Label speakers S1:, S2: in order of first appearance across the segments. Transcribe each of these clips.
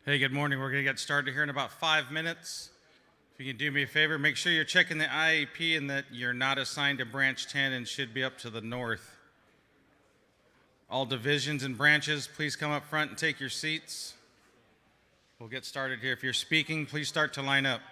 S1: Hey, good morning. We're going to get started here in about 5 minutes. If you can do me a favor, make sure you're checking the IEP and that you're not assigned to branch 10 and should be up to the north. All divisions and branches, please come up front and take your seats. We'll get started here. If you're speaking, please start to line up.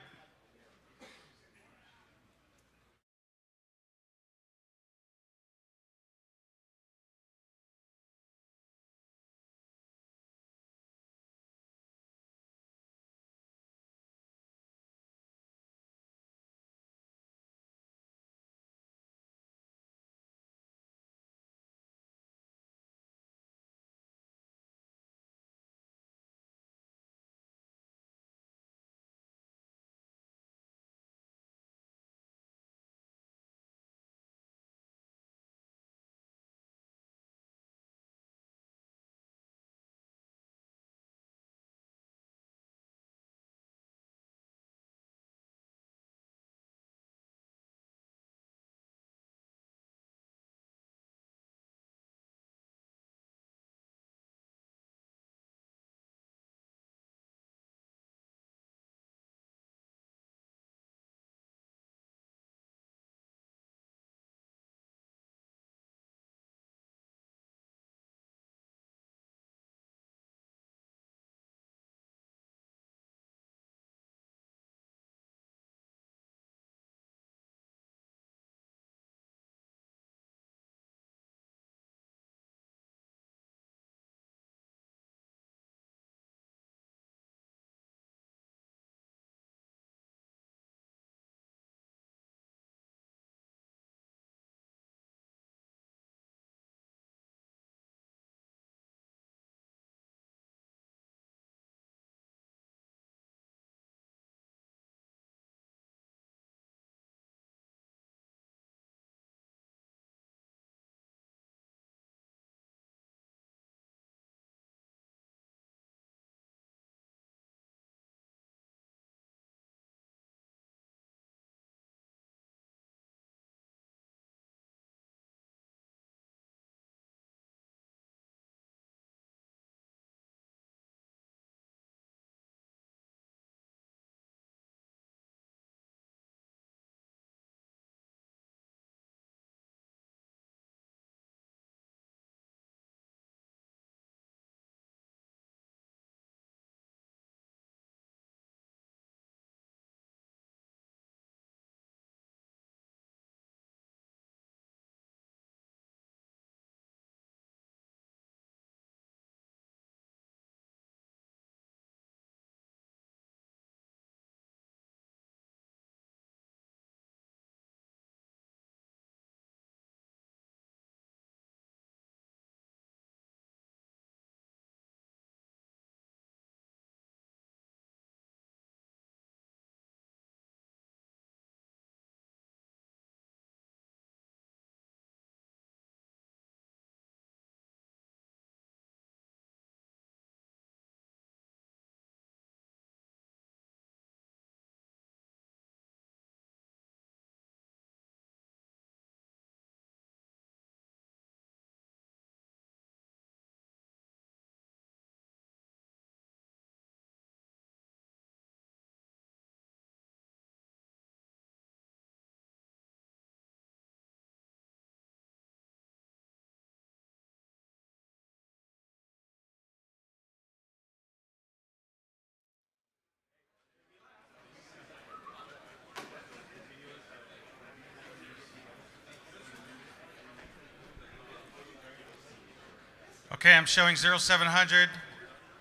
S1: Okay, I'm showing 0700.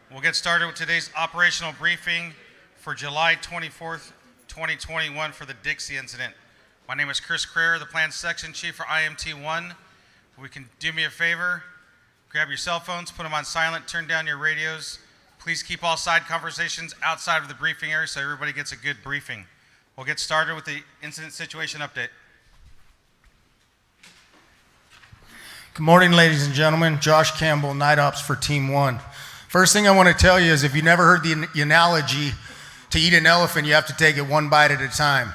S1: We'll get started with today's operational briefing for July 24th, 2021 for the Dixie incident. My name is Chris Creer, the Plan Section Chief for IMT1. If we can do me a favor, grab your cell phones, put them on silent, turn down your radios. Please keep all side conversations outside of the briefing area so everybody gets a good briefing. We'll get started with the incident situation update.
S2: Good morning, ladies and gentlemen. Josh Campbell, Night Ops for Team 1. First thing I want to tell you is if you never heard the analogy, to eat an elephant, you have to take it one bite at a time.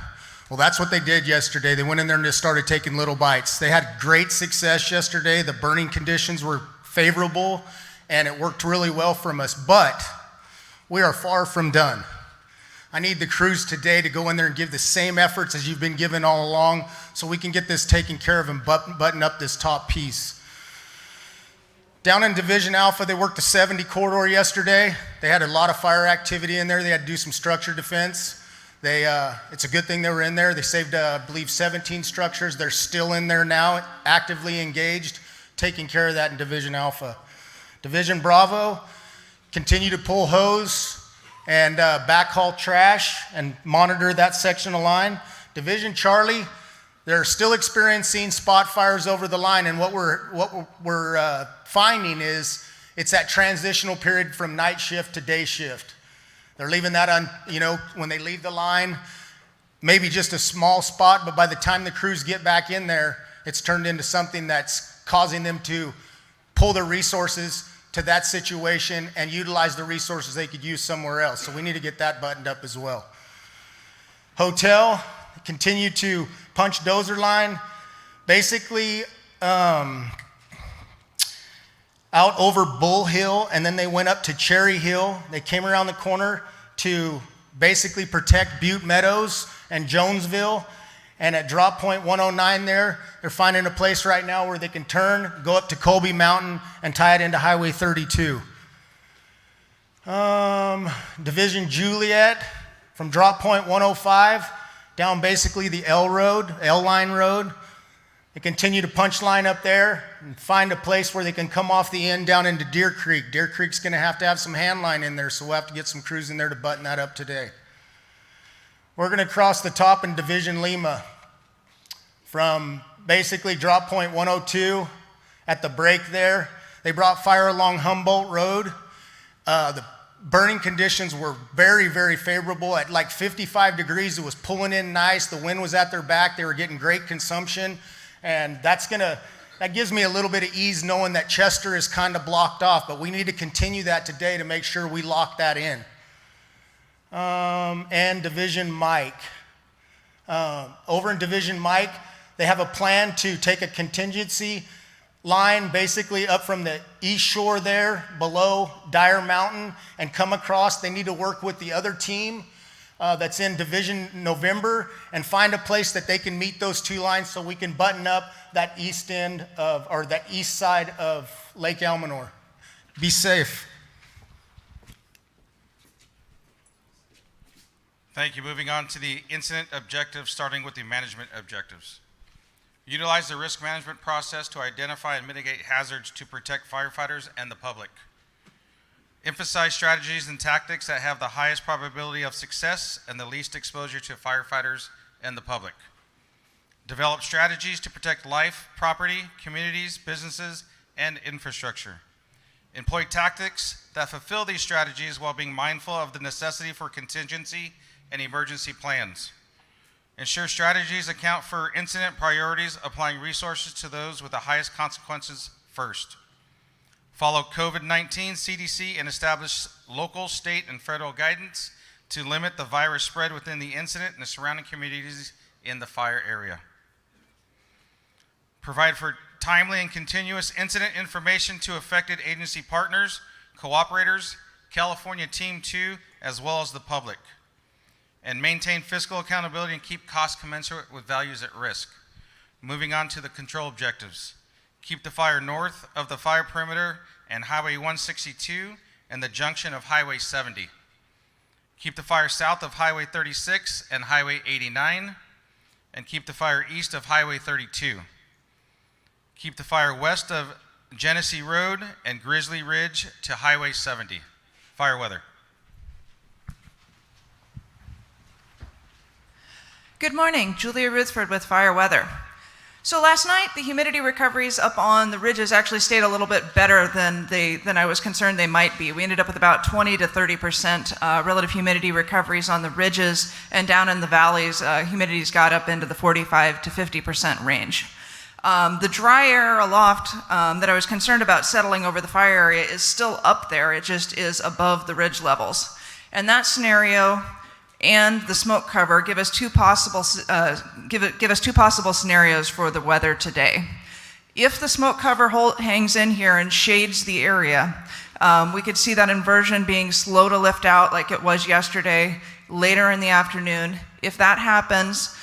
S2: Well, that's what they did yesterday. They went in there and just started taking little bites. They had great success yesterday. The burning conditions were favorable, and it worked really well for us. But we are far from done. I need the crews today to go in there and give the same efforts as you've been giving all along so we can get this taken care of and button up this top piece. Down in Division Alpha, they worked the 70 corridor yesterday. They had a lot of fire activity in there. They had to do some structure defense. It's a good thing they were in there. They saved, I believe, 17 structures. They're still in there now, actively engaged, taking care of that in Division Alpha. Division Bravo, continue to pull hose and backhaul trash and monitor that section of line. Division Charlie, they're still experiencing spot fires over the line, and what we're finding is it's that transitional period from night shift to day shift. They're leaving that on, when they leave the line, maybe just a small spot, but by the time the crews get back in there, it's turned into something that's causing them to pull their resources to that situation and utilize the resources they could use somewhere else. So we need to get that buttoned up as well. Hotel, continue to punch dozer line. Basically, out over Bull Hill, and then they went up to Cherry Hill. They came around the corner to basically protect Butte Meadows and Jonesville. And at drop point 109 there, they're finding a place right now where they can turn, go up to Colby Mountain, and tie it into Highway 32. Division Juliet, from drop point 105, down basically the L-line road. They continue to punch line up there and find a place where they can come off the end down into Deer Creek. Deer Creek's gonna have to have some hand line in there, so we'll have to get some crews in there to button that up today. We're gonna cross the top in Division Lima from basically drop point 102 at the break there. They brought fire along Humboldt Road. The burning conditions were very, very favorable. At like 55 degrees, it was pulling in nice. The wind was at their back. They were getting great consumption. And that gives me a little bit of ease knowing that Chester is kind of blocked off, but we need to continue that today to make sure we lock that in. And Division Mike. Over in Division Mike, they have a plan to take a contingency line basically up from the east shore there below Dyer Mountain and come across. They need to work with the other team that's in Division November and find a place that they can meet those two lines so we can button up that east side of Lake Elminor. Be safe.
S1: Thank you. Moving on to the incident objectives, starting with the management objectives. Utilize the risk management process to identify and mitigate hazards to protect firefighters and the public. Emphasize strategies and tactics that have the highest probability of success and the least exposure to firefighters and the public. Develop strategies to protect life, property, communities, businesses, and infrastructure. Employ tactics that fulfill these strategies while being mindful of the necessity for contingency and emergency plans. Ensure strategies account for incident priorities, applying resources to those with the highest consequences first. Follow COVID-19 CDC and establish local, state, and federal guidance to limit the virus spread within the incident and the surrounding communities in the fire area. Provide for timely and continuous incident information to affected agency partners, cooperators, California Team 2, as well as the public. And maintain fiscal accountability and keep costs commensurate with values at risk. Moving on to the control objectives. Keep the fire north of the fire perimeter and Highway 162 and the junction of Highway 70. Keep the fire south of Highway 36 and Highway 89, and keep the fire east of Highway 32. Keep the fire west of Genesee Road and Grizzly Ridge to Highway 70. Fire weather.
S3: Good morning, Julia Ruthford with Fire Weather. So last night, the humidity recoveries up on the ridges actually stayed a little bit better than I was concerned they might be. We ended up with about 20 to 30% relative humidity recoveries on the ridges, and down in the valleys, humidity's got up into the 45 to 50% range. The dry air aloft that I was concerned about settling over the fire area is still up there. It just is above the ridge levels. And that scenario and the smoke cover give us two possible scenarios for the weather today. If the smoke cover hangs in here and shades the area, We could see that inversion being slow to lift out like it was yesterday, later in the afternoon. If that happens,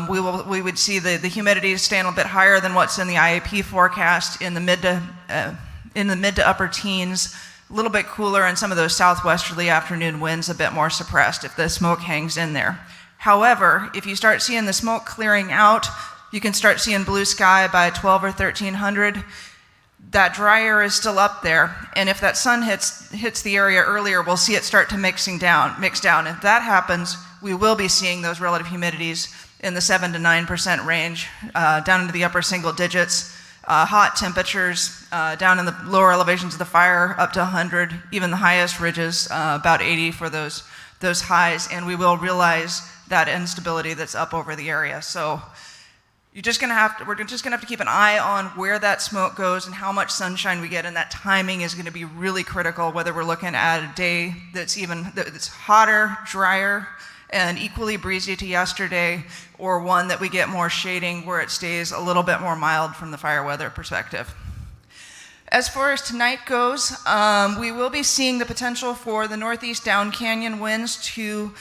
S3: we would see the humidity staying a bit higher than what's in the IAP forecast in the mid to upper teens, a little bit cooler, and some of those southwesterly afternoon winds a bit more suppressed if the smoke hangs in there. However, if you start seeing the smoke clearing out, you can start seeing blue sky by 12 or 1300. That dry air is still up there, and if that sun hits the area earlier, we'll see it start to mix down. If that happens, we will be seeing those relative humidities in the 7 to 9% range, down into the upper single digits. Hot temperatures down in the lower elevations of the fire, up to 100, even the highest ridges, about 80 for those highs, and we will realize that instability that's up over the area. So we're just gonna have to keep an eye on where that smoke goes and how much sunshine we get, and that timing is gonna be really critical, whether we're looking at a day that's hotter, drier, and equally breezy to yesterday, or one that we get more shading where it stays a little bit more mild from the fire weather perspective. As far as tonight goes, we will be seeing the potential for the northeast down canyon winds to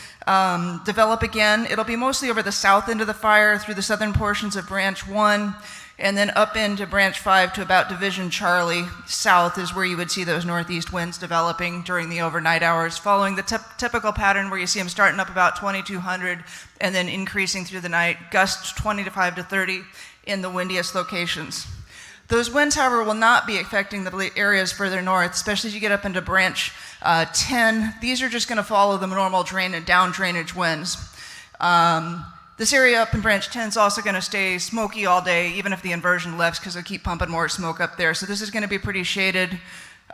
S3: develop again. It'll be mostly over the south end of the fire through the southern portions of Branch 1, and then up into Branch 5 to about Division Charlie south is where you would see those northeast winds developing during the overnight hours, following the typical pattern where you see them starting up about 2200 and then increasing through the night, gusts 25 to 30 in the windiest locations. Those winds, however, will not be affecting the areas further north, especially as you get up into Branch 10. These are just going to follow the normal down drainage winds. This area up in Branch 10 is also going to stay smoky all day, even if the inversion lifts, because they'll keep pumping more smoke up there. So this is going to be pretty shaded.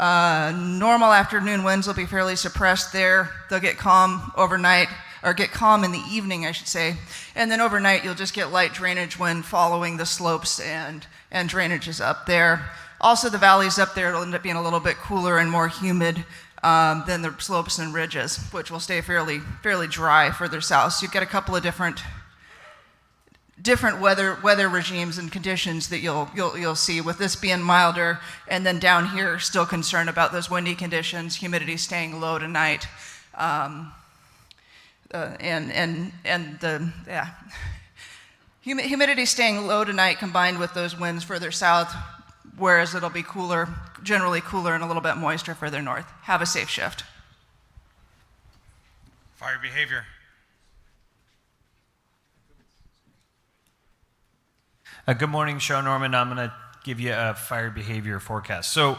S3: Normal afternoon winds will be fairly suppressed there. They'll get calm overnight, or get calm in the evening, I should say. And then overnight, you'll just get light drainage wind following the slopes and drainages up there. Also, the valleys up there will end up being a little bit cooler and more humid than the slopes and ridges, which will stay fairly dry further south. So you get a couple of different weather regimes and conditions that you'll see, with this being milder, and then down here still concerned about those windy conditions, humidity staying low tonight, humidity staying low tonight combined with those winds further south, whereas it'll be cooler, generally cooler and a little bit moister further north. Have a safe shift.
S1: Fire behavior.
S4: Good morning, Sean Norman. I'm going to give you a fire behavior forecast. So,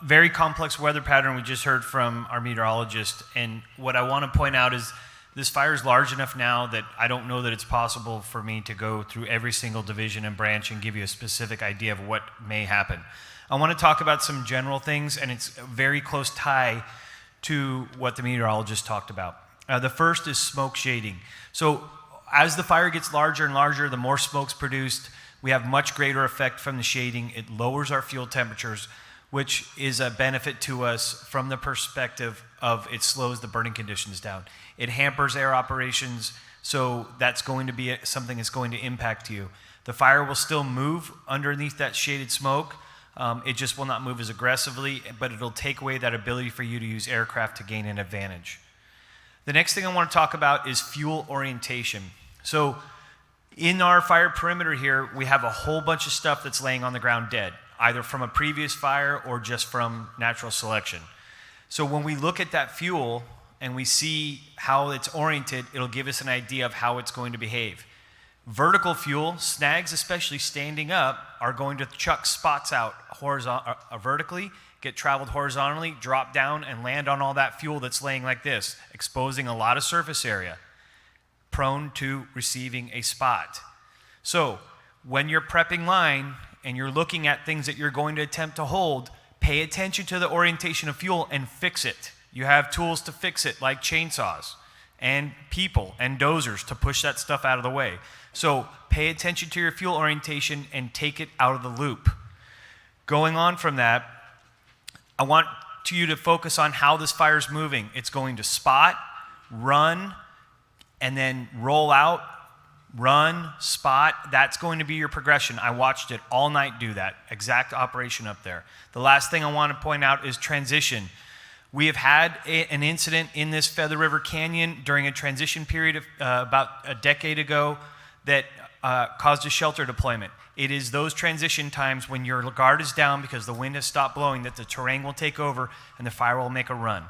S4: very complex weather pattern we just heard from our meteorologist. And what I want to point out is this fire is large enough now that I don't know that it's possible for me to go through every single division and branch and give you a specific idea of what may happen. I want to talk about some general things, and it's a very close tie to what the meteorologist talked about. The first is smoke shading. So, as the fire gets larger and larger, the more smoke's produced, we have much greater effect from the shading. It lowers our fuel temperatures, which is a benefit to us from the perspective of it slows the burning conditions down. It hampers air operations, so that's going to be something that's going to impact you. The fire will still move underneath that shaded smoke. It just will not move as aggressively, but it'll take away that ability for you to use aircraft to gain an advantage. The next thing I want to talk about is fuel orientation. So in our fire perimeter here, we have a whole bunch of stuff that's laying on the ground dead, either from a previous fire or just from natural selection. So when we look at that fuel and we see how it's oriented, it'll give us an idea of how it's going to behave. Vertical fuel, snags especially standing up, are going to chuck spots out vertically, get traveled horizontally, drop down, and land on all that fuel that's laying like this, exposing a lot of surface area, prone to receiving a spot. So when you're prepping line and you're looking at things that you're going to attempt to hold, pay attention to the orientation of fuel and fix it. You have tools to fix it, like chainsaws and people and dozers to push that stuff out of the way. So pay attention to your fuel orientation and take it out of the loop. Going on from that, I want you to focus on how this fire is moving. It's going to spot, run, and then roll out Run, spot, that's going to be your progression. I watched it all night do that exact operation up there. The last thing I want to point out is transition. We have had an incident in this Feather River Canyon during a transition period of about a decade ago that caused a shelter deployment. It is those transition times when your guard is down because the wind has stopped blowing that the terrain will take over and the fire will make a run.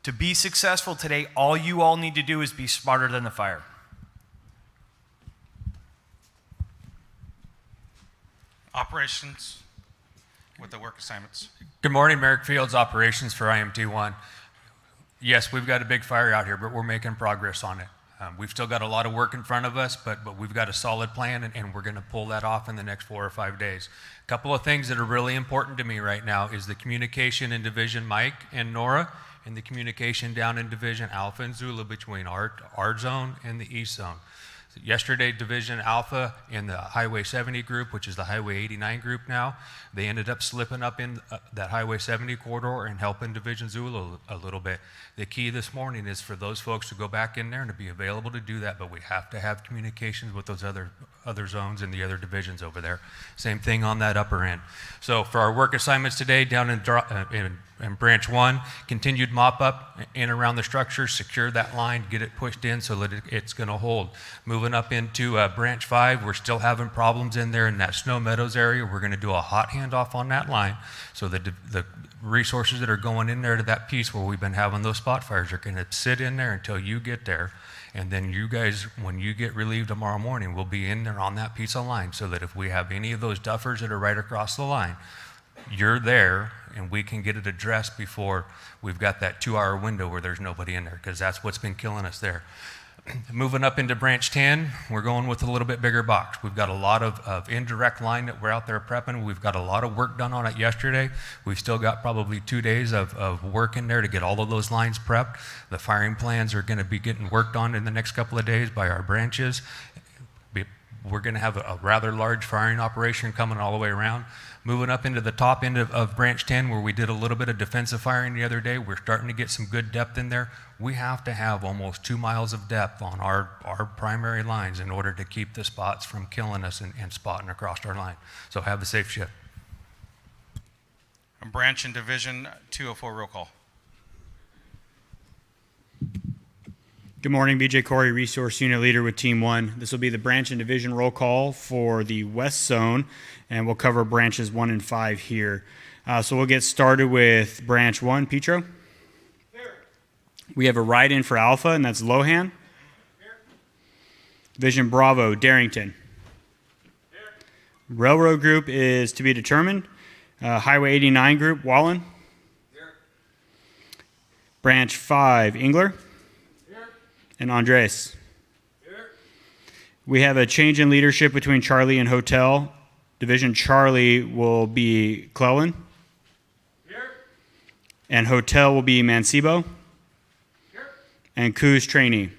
S4: To be successful today, all you all need to do is be smarter than the fire.
S1: Operations with the work assignments.
S5: Good morning, Merrick Fields, operations for IMT1. Yes, we've got a big fire out here, but we're making progress on it. We've still got a lot of work in front of us, but we've got a solid plan, and we're going to pull that off in the next 4 or 5 days. A couple of things that are really important to me right now is the communication in Division Mike and Nora, and the communication down in Division Alpha and Zulu between our zone and the East zone. Yesterday, Division Alpha in the Highway 70 group, which is the Highway 89 group now, they ended up slipping up in that Highway 70 corridor and helping Division Zulu a little bit. The key this morning is for those folks to go back in there and to be available to do that, but we have to have communications with those other zones and the other divisions over there. Same thing on that upper end. So for our work assignments today, down in Branch 1, continued mop up in around the structure, secure that line, get it pushed in so that it's going to hold. Moving up into Branch 5, we're still having problems in there in that Snow Meadows area. We're going to do a hot handoff on that line so that the resources that are going in there to that piece where we've been having those spot fires are going to sit in there until you get there. And then you guys, when you get relieved tomorrow morning, we'll be in there on that piece of line so that if we have any of those duffers that are right across the line, you're there and we can get it addressed before we've got that 2-hour window where there's nobody in there, because that's what's been killing us there. Moving up into Branch 10, we're going with a little bit bigger box. We've got a lot of indirect line that we're out there prepping. We've got a lot of work done on it yesterday. We've still got probably 2 days of work in there to get all of those lines prepped. The firing plans are going to be getting worked on in the next couple of days by our branches. We're going to have a rather large firing operation coming all the way around. Moving up into the top end of Branch 10, where we did a little bit of defensive firing the other day, we're starting to get some good depth in there. We have to have almost 2 miles of depth on our primary lines in order to keep the spots from killing us and spotting across our line. So have a safe shift.
S1: Branch and Division 204 roll call.
S6: Good morning, BJ Corey, Resource Unit Leader with Team 1. This will be the branch and division roll call for the West Zone, and we'll cover branches 1 and 5 here. So we'll get started with branch 1, Petro. Here. We have a ride-in for Alpha, and that's Lohan. Here. Division Bravo, Darrington. Here. Railroad group is to be determined. Highway 89 group, Wallen. Here. Branch 5, Engler. And Andres. Here. We have a change in leadership between Charlie and Hotel. Division Charlie will be Clellan. Here. And Hotel will be Mancebo. Here. And Coos Trainee.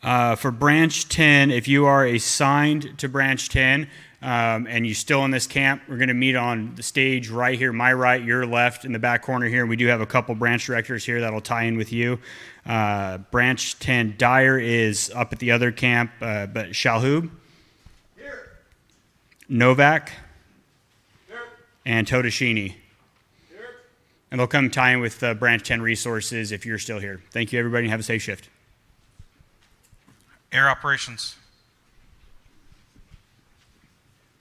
S6: For Branch 10, if you are assigned to Branch 10 and you're still in this camp, we're going to meet on the stage right here, my right, your left, in the back corner here. And we do have a couple branch directors here that'll tie in with you. Branch 10, Dyer is up at the other camp, but Shalhoub, here. Novak, here. And Totashini. Here. And they'll come tie in with Branch 10 resources if you're still here. Thank you, everybody, and have a safe shift.
S1: Air operations.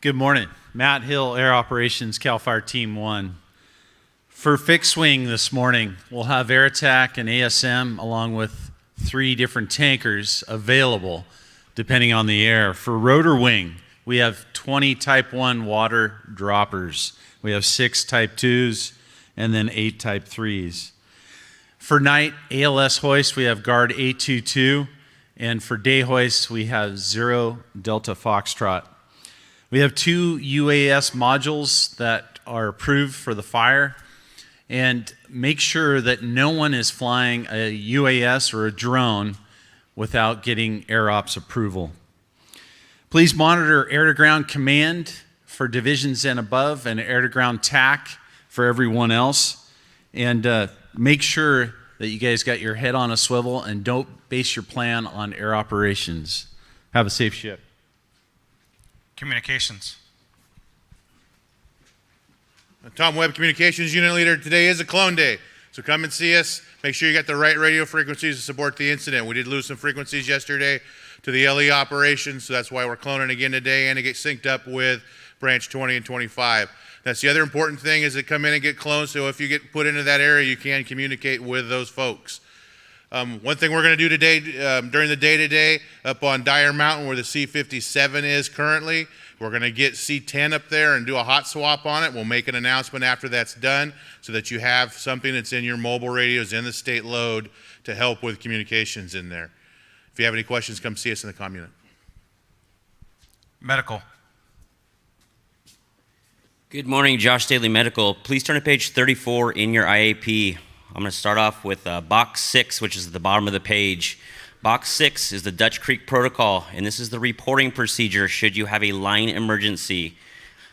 S7: Good morning. Matt Hill, Air Operations, CAL FIRE Team 1. For fixed wing this morning, we'll have air attack and ASM along with 3 different tankers available depending on the air. For rotor wing, we have 20 Type 1 water droppers. We have 6 Type 2s and then 8 Type 3s. For night ALS hoist, we have guard 822, and for day hoist, we have 0 Delta Foxtrot. We have 2 UAS modules that are approved for the fire. And make sure that no one is flying a UAS or a drone without getting AirOps approval. Please monitor air-to-ground command for divisions and above and air-to-ground TAC for everyone else. And make sure that you guys got your head on a swivel and don't base your plan on air operations. Have a safe shift.
S1: Communications.
S8: Tom Webb, Communications Unit Leader. Today is a clone day, so come and see us. Make sure you got the right radio frequencies to support the incident. We did lose some frequencies yesterday to the LE operations, so that's why we're cloning again today and to get synced up with branch 20 and 25. That's the other important thing, is to come in and get cloned, so if you get put into that area, you can communicate with those folks. One thing we're going to do today, during the day today, up on Dyer Mountain where the C-57 is currently, we're going to get C-10 up there and do a hot swap on it. We'll make an announcement after that's done so that you have something that's in your mobile radios in the state load to help with communications in there. If you have any questions, come see us in the comm unit.
S1: Medical.
S9: Good morning, Josh Daly Medical. Please turn to page 34 in your IAP. I'm going to start off with box 6, which is at the bottom of the page. Box 6 is the Dutch Creek Protocol, and this is the reporting procedure should you have a line emergency.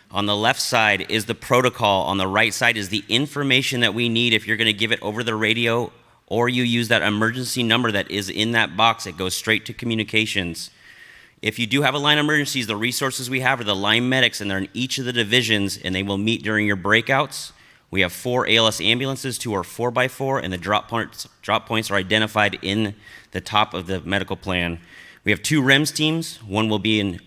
S9: On the left side is the protocol. On the right side is the information that we need if you're going to give it over the radio, or you use that emergency number that is in that box. It goes straight to communications. If you do have a line of emergencies, the resources we have are the line medics, and they're in each of the divisions, and they will meet during your breakouts. We have 4 ALS ambulances, 2 are 4x4, and the drop points are identified in the top of the medical plan. We have 2 REMS teams. One will be in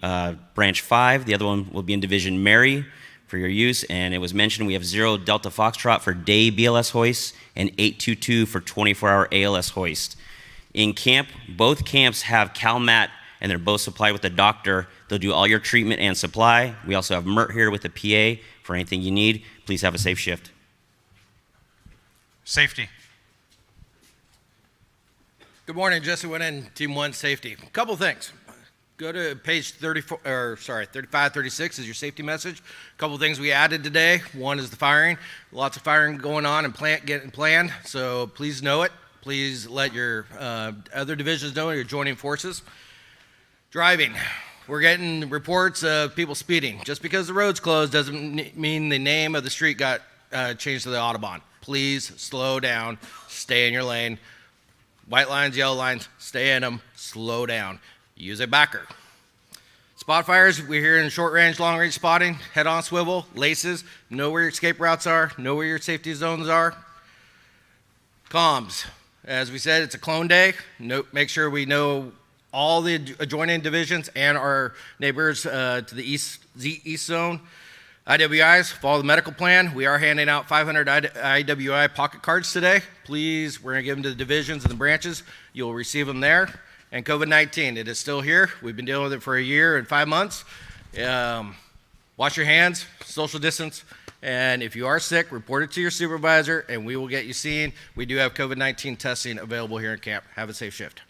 S9: branch 5. The other one will be in division Mary for your use. And it was mentioned we have 0 Delta Foxtrot for day BLS hoist and 822 for 24-hour ALS hoist. In camp, both camps have CalMat, and they're both supplied with a doctor. They'll do all your treatment and supply. We also have Mert here with the PA for anything you need. Please have a safe shift.
S1: Safety.
S10: Good morning, Jesse Winnan, Team 1 Safety. A couple things. Go to page 35, 36 is your safety message. A couple things we added today. One is the firing. Lots of firing going on and getting planned, so please know it. Please let your other divisions know you're joining forces. Driving. We're getting reports of people speeding. Just because the road's closed doesn't mean the name of the street got changed to the Audubon. Please slow down, stay in your lane. White lines, yellow lines, stay in them, slow down. Use a backer. Spot fires, we're here in short range, long range spotting, head on swivel, laces, know where your escape routes are, know where your safety zones are. Comms, as we said, it's a clone day. Make sure we know all the adjoining divisions and our neighbors to the east zone. IWIs, follow the medical plan. We are handing out 500 IWI pocket cards today. Please, we're going to give them to the divisions and the branches. You'll receive them there. And COVID-19, it is still here. We've been dealing with it for a year and 5 months. Wash your hands, social distance, and if you are sick, report it to your supervisor, and we will get you seen. We do have COVID-19 testing available here in camp. Have a safe shift.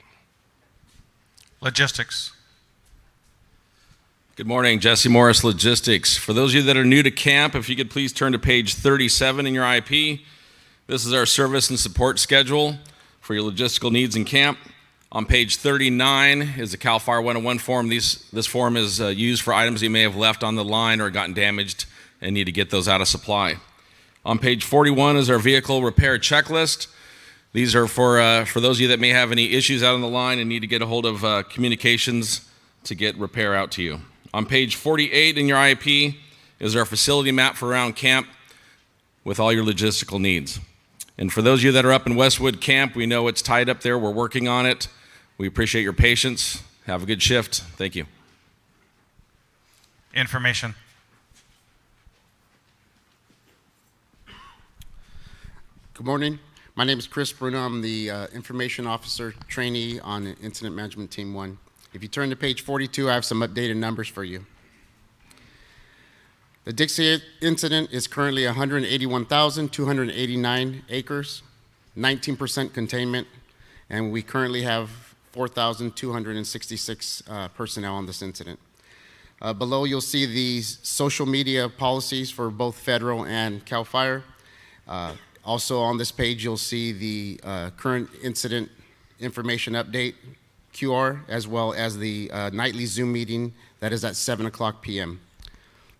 S1: Logistics.
S11: Good morning, Jesse Morris, Logistics. For those of you that are new to camp, if you could please turn to page 37 in your IP. This is our service and support schedule for your logistical needs in camp. On page 39 is the CAL FIRE 101 form. This form is used for items you may have left on the line or gotten damaged and need to get those out of supply. On page 41 is our vehicle repair checklist. These are for those of you that may have any issues out on the line and need to get a hold of communications to get repair out to you. On page 48 in your IEP is our facility map for around camp with all your logistical needs. And for those of you that are up in Westwood Camp, we know it's tied up there. We're working on it. We appreciate your patience. Have a good shift. Thank you.
S1: Information.
S12: Good morning. My name is Chris Bruno. I'm the Information Officer Trainee on Incident Management Team 1. If you turn to page 42, I have some updated numbers for you. The Dixie incident is currently 181,289 acres, 19% containment, and we currently have 4,266 personnel on this incident. Below, you'll see the social media policies for both federal and CAL FIRE. Also on this page, you'll see the current incident information update QR, as well as the nightly Zoom meeting that is at 7 o'clock p.m.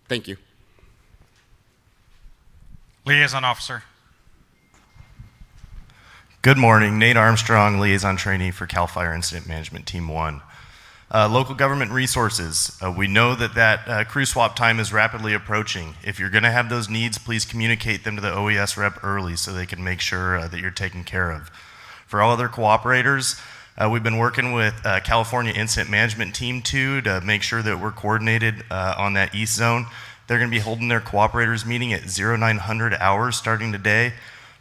S12: Thank you.
S1: Liaison officer.
S13: Good morning, Nate Armstrong, Liaison Trainee for CAL FIRE Incident Management Team 1. Local government resources. We know that crew swap time is rapidly approaching. If you're going to have those needs, please communicate them to the OES rep early so they can make sure that you're taken care of. For all other cooperators, we've been working with California Incident Management Team 2 to make sure that we're coordinated on that east zone. They're going to be holding their cooperators meeting at 0900 hours starting today.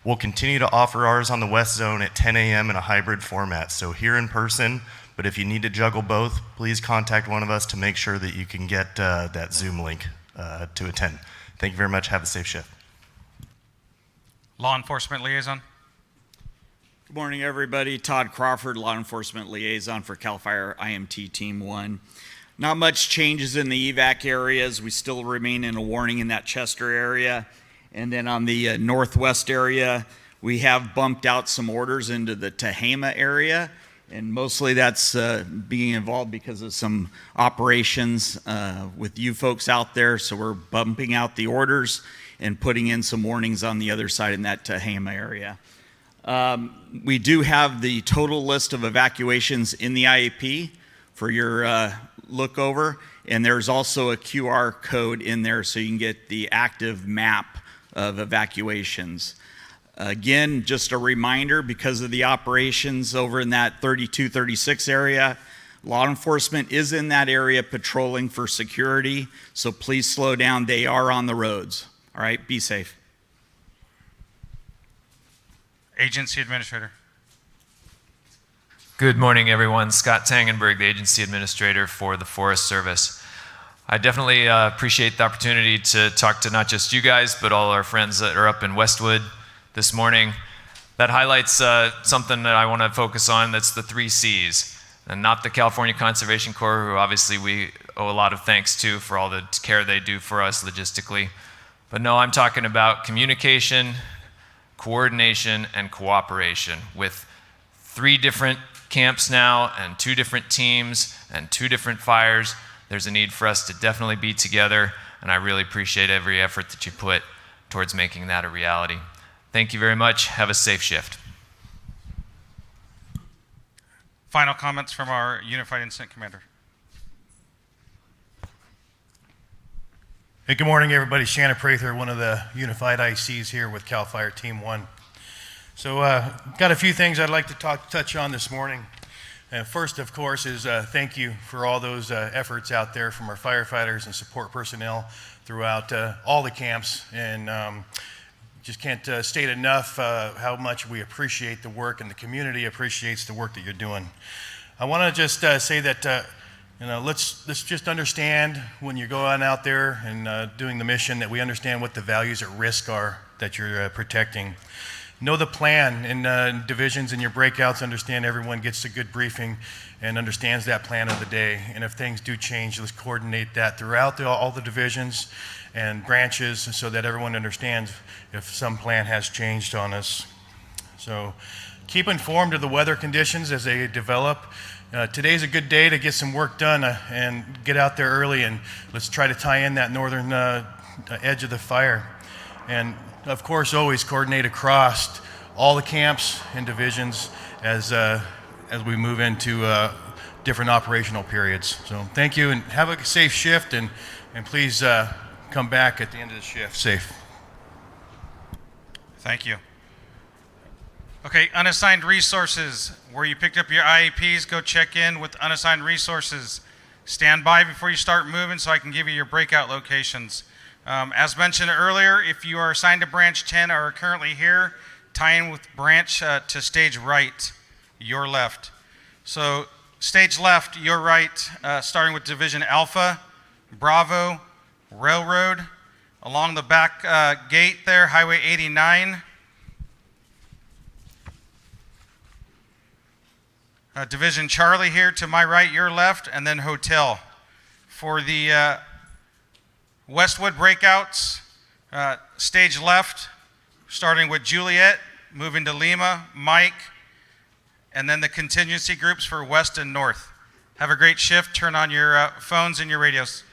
S13: We'll continue to offer ours on the west zone at 10 a.m. in a hybrid format, so here in person, but if you need to juggle both, please contact one of us to make sure that you can get that Zoom link to attend. Thank you very much. Have a safe shift.
S1: Law Enforcement Liaison.
S14: Good morning, everybody. Todd Crawford, Law Enforcement Liaison for CAL FIRE IMT Team 1. Not much changes in the evac areas. We still remain in a warning in that Chester area. And then on the northwest area, we have bumped out some orders into the Tehama area. And mostly that's being involved because of some operations with you folks out there. So we're bumping out the orders and putting in some warnings on the other side in that Tehama area. We do have the total list of evacuations in the IAP for your look over. And there's also a QR code in there so you can get the active map of evacuations. Again, just a reminder, because of the operations over in that 32-36 area, law enforcement is in that area patrolling for security, so please slow down. They are on the roads. All right, be safe.
S1: Agency Administrator.
S15: Good morning, everyone. Scott Tangenberg, the Agency Administrator for the Forest Service. I definitely appreciate the opportunity to talk to not just you guys, but all our friends that are up in Westwood this morning. That highlights something that I want to focus on, that's the 3 C's. And not the California Conservation Corps, who obviously we owe a lot of thanks to for all the care they do for us logistically. But no, I'm talking about communication, coordination, and cooperation with 3 different camps now and 2 different teams and 2 different fires. There's a need for us to definitely be together, and I really appreciate every effort that you put towards making that a reality. Thank you very much. Have a safe shift.
S1: Final comments from our Unified Incident Commander.
S2: Hey, good morning, everybody. Shannon Prather, one of the Unified ICs here with CAL FIRE Team 1. So, got a few things I'd like to touch on this morning. First, of course, is thank you for all those efforts out there from our firefighters and support personnel throughout all the camps. And just can't state enough how much we appreciate the work, and the community appreciates the work that you're doing. I want to just say that let's just understand when you're going out there and doing the mission that we understand what the values at risk are that you're protecting. Know the plan in divisions and your breakouts. Understand everyone gets a good briefing and understands that plan of the day. And if things do change, let's coordinate that throughout all the divisions and branches so that everyone understands if some plan has changed on us. So keep informed of the weather conditions as they develop. Today's a good day to get some work done and get out there early, and let's try to tie in that northern edge of the fire. And of course, always coordinate across all the camps and divisions as we move into different operational periods. So thank you, and have a safe shift, and please come back at the end of the shift safe.
S1: Thank you. Okay, unassigned resources. Where you picked up your IEPs, go check in with unassigned resources. Stand by before you start moving so I can give you your breakout locations. As mentioned earlier, if you are assigned to branch 10 or are currently here, tie in with branch to stage right, your left. So stage left, your right, starting with division Alpha, Bravo, Railroad, along the back gate there, Highway 89. Division Charlie here to my right, your left, and then Hotel. For the Westwood breakouts, stage left, starting with Juliet, moving to Lima, Mike, and then the contingency groups for West and North. Have a great shift. Turn on your phones and your radios.